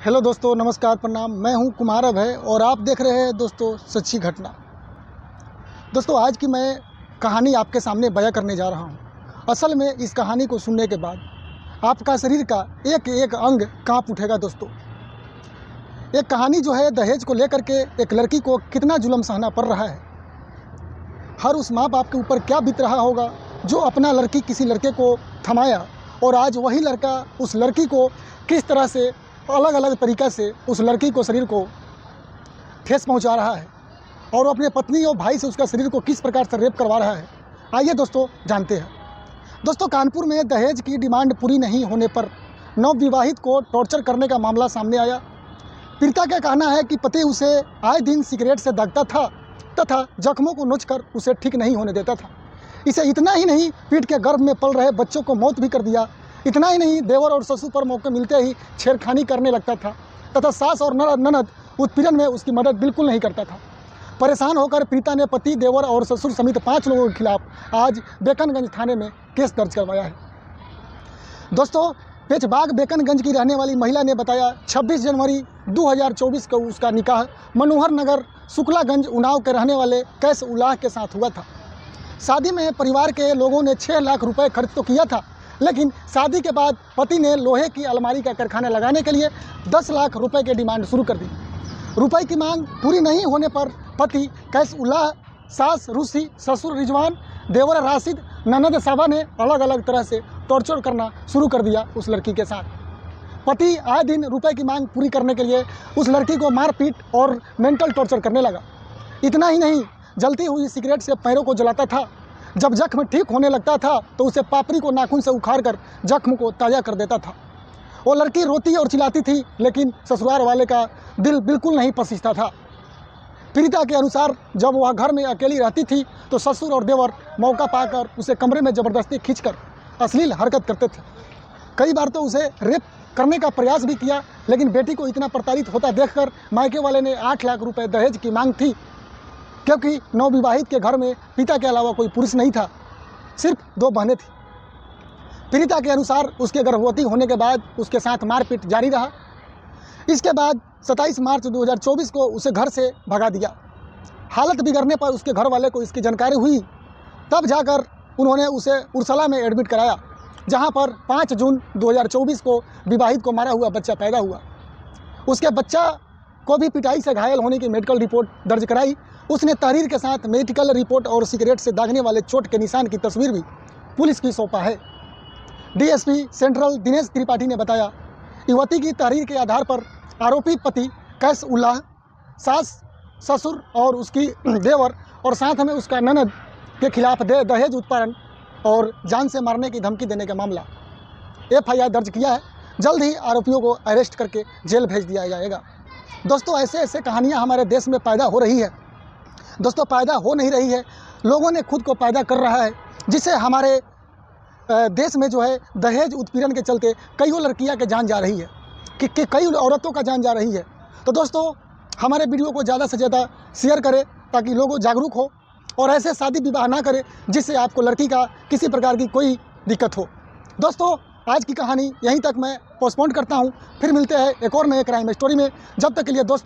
Hello दोस्तों, नमस्कार, प्रणाम। मैं हूं कुमार अभय और आप देख रहे हैं दोस्तों सच्ची घटना। दोस्तों, आज की मैं कहानी आपके सामने बयां करने जा रहा हूं। असल में इस कहानी को सुनने के बाद आपका शरीर का एक एक अंग कांप उठेगा। दोस्तों, एक कहानी जो है दहेज को लेकर के एक लड़की को कितना जुल्म सहना पड़ रहा है। हर उस माँ बाप के ऊपर क्या बीत रहा होगा जो अपना लड़की किसी लड़के को थमाया और आज वही लड़का उस लड़की को किस तरह से अलग अलग तरीक़ा से उस लड़की को शरीर को ठेस पहुंचा रहा है और अपने पत्नी और भाई से उसका शरीर को किस प्रकार से रेप करवा रहा है। आइए दोस्तों जानते हैं। दोस्तों, कानपुर में दहेज की डिमांड पूरी नहीं होने पर नवविवाहित को टॉर्चर करने का मामला सामने आया। पीड़िता का कहना है कि पति उसे आए दिन सिगरेट से दागता था तथा जख्मों को नोचकर उसे ठीक नहीं होने देता था। इसे इतना ही नहीं, पीठ के गर्भ में पल रहे बच्चों को मौत भी कर दिया। इतना ही नहीं, देवर और ससुर पर मौके मिलते ही छेड़खानी करने लगता था तथा सास और ननद उत्पीड़न में उसकी मदद बिल्कुल नहीं करता था। परेशान होकर पीड़िता ने पति, देवर और ससुर समेत 5 लोगों के खिलाफ आज बेकनगंज थाने में केस दर्ज करवाया है। दोस्तों, पेचबाग बेकनगंज की रहने वाली महिला ने बताया 26 जनवरी 2024 को उसका निकाह मनोहर नगर शुक्लागंज उन्नाव के रहने वाले कैस उल्लाह के साथ हुआ था। शादी में परिवार के लोगों ने 6 लाख रुपए खर्च तो किया था, लेकिन शादी के बाद पति ने लोहे की अलमारी का कारखाना लगाने के लिए 10 लाख रुपए की डिमांड शुरू कर दी। रुपए की मांग पूरी नहीं होने पर पति कैस उल्लाह, सास रूसी, ससुर रिजवान, देवर राशिद, ननद साबा ने अलग अलग तरह से टॉर्चर करना शुरू कर दिया उस लड़की के साथ। पति आए दिन रुपए की मांग पूरी करने के लिए उस लड़की को मारपीट और मेंटल टॉर्चर करने लगा। इतना ही नहीं, जलती हुई सिगरेट से पैरों को जलाता था। जब जख्म ठीक होने लगता था तो उसे पापड़ी को नाखून से उखाड़कर जख्म को ताज़ा कर देता था। वो लड़की रोती और चिल्लाती थी, लेकिन ससुराल वाले का दिल बिल्कुल नहीं पसीजता था। पीड़िता के अनुसार जब वह घर में अकेली रहती थी तो ससुर और देवर मौका पाकर उसे कमरे में ज़बरदस्ती खींचकर अश्लील हरकत करते थे। कई बार तो उसे रेप करने का प्रयास भी किया, लेकिन बेटी को इतना प्रताड़ित होता देखकर मायके वाले ने 8 लाख रुपए दहेज की मांग थी, क्योंकि नवविवाहित के घर में पिता के अलावा कोई पुरुष नहीं था, सिर्फ 2 बहनें थीं। पीड़िता के अनुसार उसके गर्भवती होने के बाद उसके साथ मारपीट जारी रहा। इसके बाद 27 मार्च 2024 को उसे घर से भगा दिया। हालत बिगड़ने पर उसके घर वाले को इसकी जानकारी हुई, तब जाकर उन्होंने उसे उर्सला में एडमिट कराया, जहां पर 5 जून 2024 को विवाहित को मारा हुआ बच्चा पैदा हुआ। उसके बच्चा को भी पिटाई से घायल होने की मेडिकल रिपोर्ट दर्ज कराई। उसने तहरीर के साथ मेडिकल रिपोर्ट और सिगरेट से दागने वाले चोट के निशान की तस्वीर भी पुलिस की सौंपा है। डीएसपी सेंट्रल दिनेश त्रिपाठी ने बताया, युवती की तहरीर के आधार पर आरोपी पति कैस उल्लाह, सास, ससुर और उसकी देवर और साथ में उसका ननद के खिलाफ दहेज उत्पादन और जान से मारने की धमकी देने का मामला FIR दर्ज किया है। जल्द ही आरोपियों को अरेस्ट करके जेल भेज दिया जाएगा। दोस्तों, ऐसे ऐसे कहानियाँ हमारे देश में पैदा हो रही है। दोस्तों, पैदा हो नहीं रही है, लोगों ने खुद को पैदा कर रहा है, जिससे हमारे देश में जो है दहेज उत्पीड़न के चलते कईयों लड़कियां के जान जा रही है, कि कई औरतों का जान जा रही है। तो दोस्तों, हमारे वीडियो को ज़्यादा से ज़्यादा शेयर करें ताकि लोग जागरूक हो और ऐसे शादी विवाह ना करें जिससे आपको लड़की का किसी प्रकार की कोई दिक्कत हो। दोस्तों, आज की कहानी यहीं तक मैं पोस्टपोन करता हूँ। फिर मिलते हैं एक और नए क्राइम स्टोरी में। जब तक के लिए दोस्तों